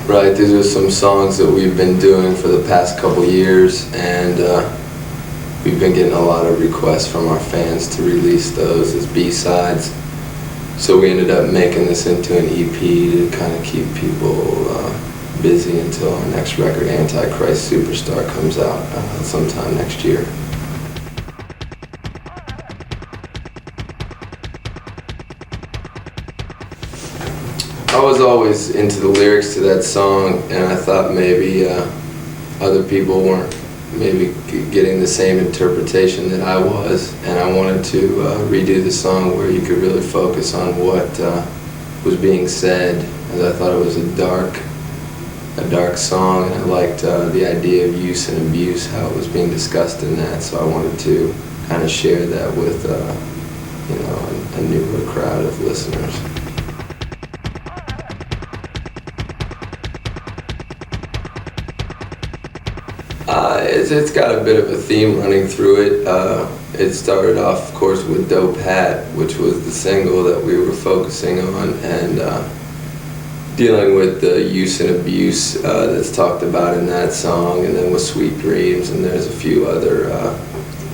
Right, these are some songs that we've been doing for the past couple years, and we've been getting a lot of requests from our fans to release those as B-sides. So we ended up making this into an EP to kind of keep people busy until our next record, Antichrist Superstar, comes out sometime next year. I was always into the lyrics to that song, and I thought maybe other people weren't maybe getting the same interpretation that I was, and I wanted to redo the song where you could really focus on what was being said, as I thought it was a dark song, and I liked the idea of use and abuse, how it was being discussed in that, so I wanted to kind of share that with a newer crowd of listeners. It's got a bit of a theme running through it. It started off, of course, with Dope Hat, which was the single that we were focusing on, and dealing with the use and abuse that's talked about in that song, and then with Sweet Dreams, and there's a few other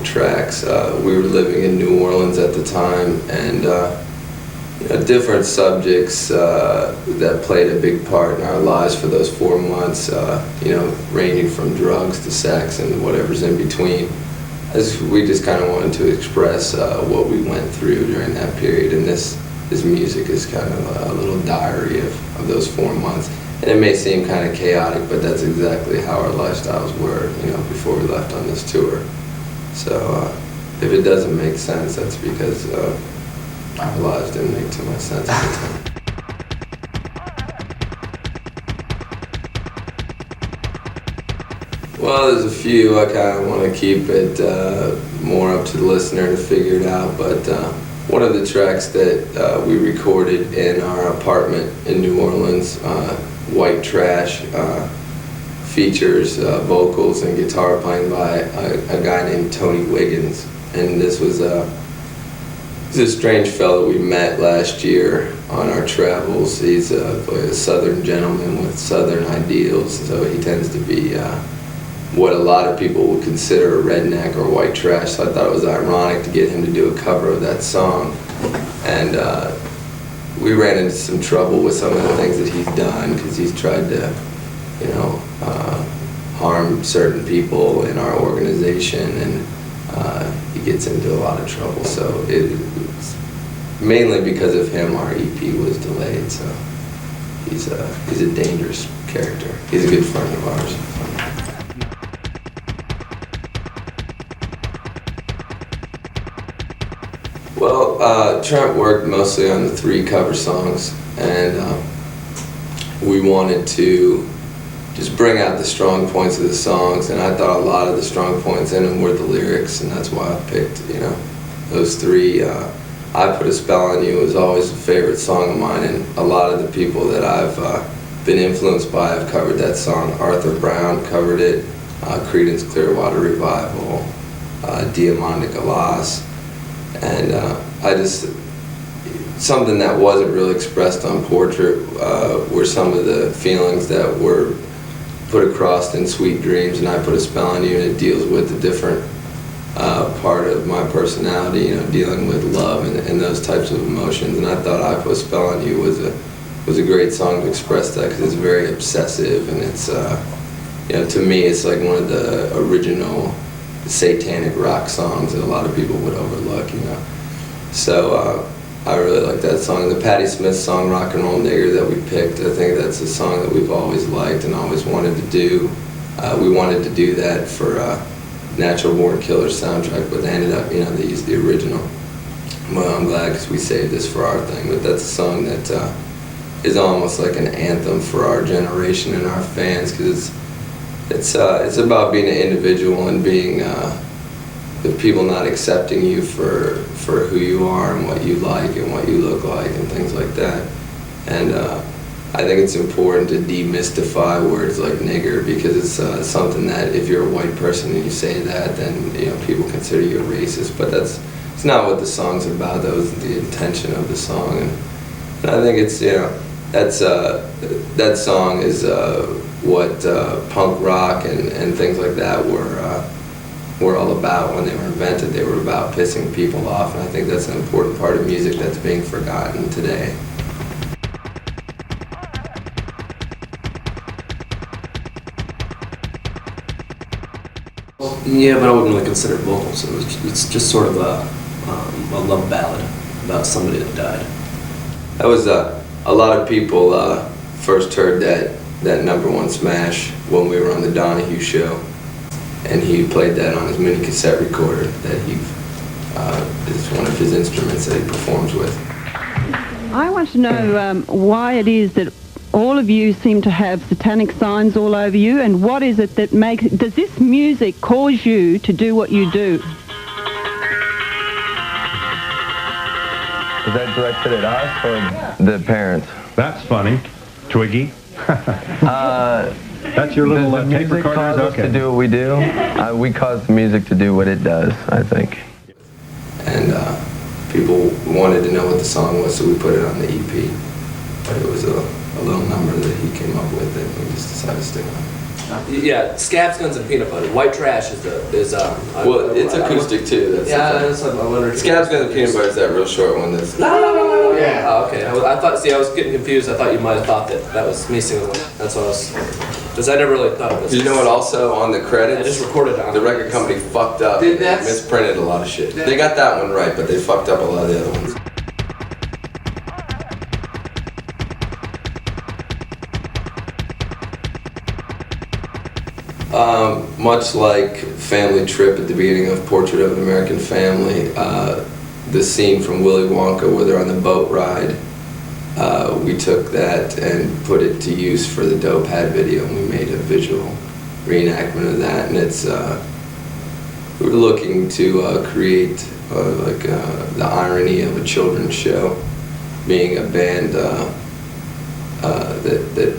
tracks. We were living in New Orleans at the time, and different subjects that played a big part in our lives for those 4 months, ranging from drugs to sex and whatever's in between. We just kind of wanted to express what we went through during that period, and this music is kind of a little diary of those 4 months. And it may seem kind of chaotic, but that's exactly how our lifestyles were, before we left on this tour. So if it doesn't make sense, that's because our lives didn't make too much sense at the time. Well, there's a few. I kind of want to keep it more up to the listener to figure it out, but one of the tracks that we recorded in our apartment in New Orleans, White Trash, features vocals and guitar playing by a guy named Tony Wiggins, and this was he's a strange fellow we met last year on our travels. He's a southern gentleman with southern ideals, so he tends to be what a lot of people would consider a redneck or white trash, so I thought it was ironic to get him to do a cover of that song. And we ran into some trouble with some of the things that he's done, because he's tried to, harm certain people in our organization, and he gets into a lot of trouble. So it's mainly because of him our EP was delayed. So he's a dangerous character. He's a good friend of ours. Well, Trent worked mostly on the 3 cover songs, and we wanted to just bring out the strong points of the songs, and I thought a lot of the strong points in them were the lyrics, and that's why I picked, those 3. I Put a Spell on You was always a favorite song of mine, and a lot of the people that I've been influenced by have covered that song. Arthur Brown covered it, Creedence Clearwater Revival, Diamanda Galas, and something that wasn't really expressed on Portrait were some of the feelings that were put across in Sweet Dreams and I Put a Spell on You, and it deals with a different part of my personality, dealing with love and those types of emotions. And I thought I Put a Spell on You was a great song to express that, because it's very obsessive, and it's to me it's like one of the original satanic rock songs that a lot of people would overlook, So I really like that song. The Patti Smith song, Rock and Roll Nigger, that we picked, I think that's a song that we've always liked and always wanted to do. We wanted to do that for Natural Born Killers soundtrack, but they ended up, they used the original. Well, I'm glad, because we saved this for our thing, but that's a song that is almost like an anthem for our generation and our fans, because it's about being an individual and being the people not accepting you for who you are and what you like and what you look like and things like that. And I think it's important to demystify words like nigger, because it's something that if you're a white person and you say that, then people consider you a racist. But it's not what the song's about. That was the intention of the song, and I think it's that song is what punk rock and things like that were all about when they were invented. They were about pissing people off, and I think that's an important part of music that's being forgotten today. Yeah, but I wouldn't really consider it vocals. It's just sort of a love ballad about somebody that died. That was a lot of people first heard that #1 smash when we were on the Donahue show, and he played that on his mini cassette recorder that he is one of his instruments that he performs with. I want to know why it is that all of you seem to have satanic signs all over you, and what is it that does this music cause you to do what you do? Is that directed at us or the parents? That's funny. Twiggy. That's your little Does the tape music recorder? cause us Okay. to do what we do? We cause the music to do what it does, I think. And people wanted to know what the song was, so we put it on the EP. But it was a little number that he came up with, and we just decided to stick on it. Yeah, Scabs, Guns, and Peanut Butter. White Trash is Well, it's acoustic too. That's that's what I wondered. Scabs, Guns, and Peanut Butter is that real short one. That's Yeah. Oh, okay. I thought. See, I was getting confused. I thought you might have thought that was me singing. That's what I was. Because I never really thought of this. You know what? Also on the credits, I just recorded on the record company fucked up. Did They that? misprinted a lot of shit. They got that one right, but they fucked up a lot of the other ones. Much like Family Trip at the beginning of Portrait of an American Family, the scene from Willy Wonka where they're on the boat ride, we took that and put it to use for the Dope Hat video, and we made a visual reenactment of that. And it's we were looking to create the irony of a children's show, being a band that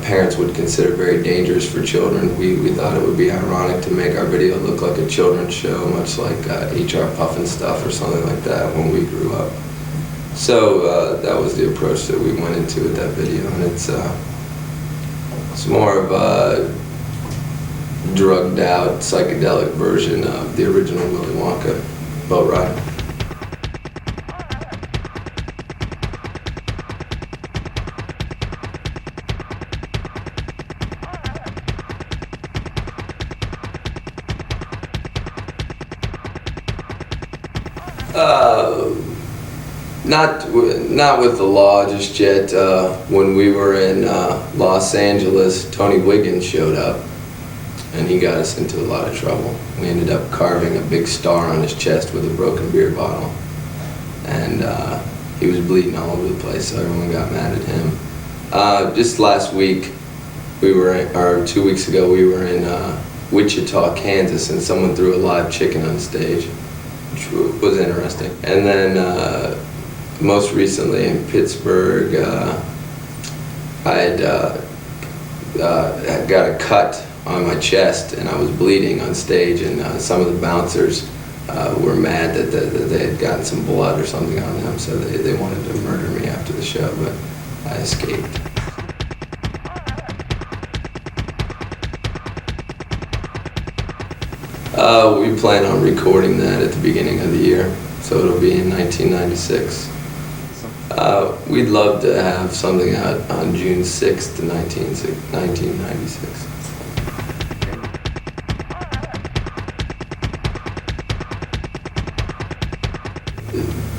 parents would consider very dangerous for children. We thought it would be ironic to make our video look like a children's show, much like H.R. Puffin-Stuff or something like that when we grew up. So that was the approach that we went into with that video, and it's more of a drugged out psychedelic version of the original Willy Wonka boat ride. Not with the law just yet. When we were in Los Angeles, Tony Wiggins showed up, and he got us into a lot of trouble. We ended up carving a big star on his chest with a broken beer bottle, and he was bleeding all over the place, so everyone got mad at him. Just last week, or 2 weeks ago, we were in Wichita, Kansas, and someone threw a live chicken on stage, which was interesting. And then most recently in Pittsburgh, I had got a cut on my chest, and I was bleeding on stage, and some of the bouncers were mad that they had gotten some blood or something on them, so they wanted to murder me after the show, but I escaped. We plan on recording that at the beginning of the year, so it'll be in 1996. We'd love to have something out on June 6th, 1996.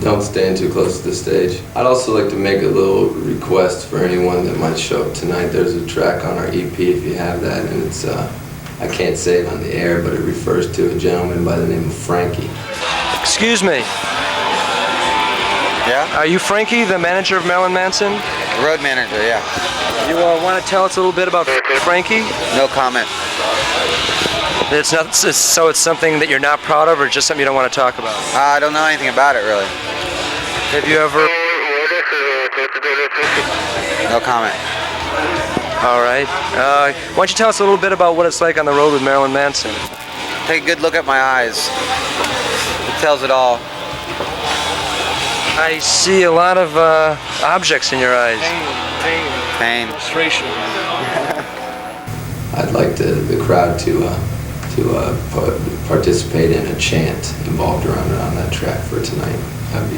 Don't stand too close to the stage. I'd also like to make a little request for anyone that might show up tonight. There's a track on our EP if you have that, and it's I can't say it on the air, but it refers to a gentleman by the name of Frankie. Excuse me. Yeah? Are you Frankie, the manager of Marilyn Manson? Road manager, yeah. You want to tell us a little bit about Frankie? No comment. It's not. So it's something that you're not proud of, or just something you don't want to talk about? I don't know anything about it, really. Have you ever? No comment. All right. Why don't you tell us a little bit about what it's like on the road with Marilyn Manson? Take a good look at my eyes. It tells it all. I see a lot of objects in your eyes. Pain. Frustration. I'd like the crowd to participate in a chant involved around that track for tonight. That'd be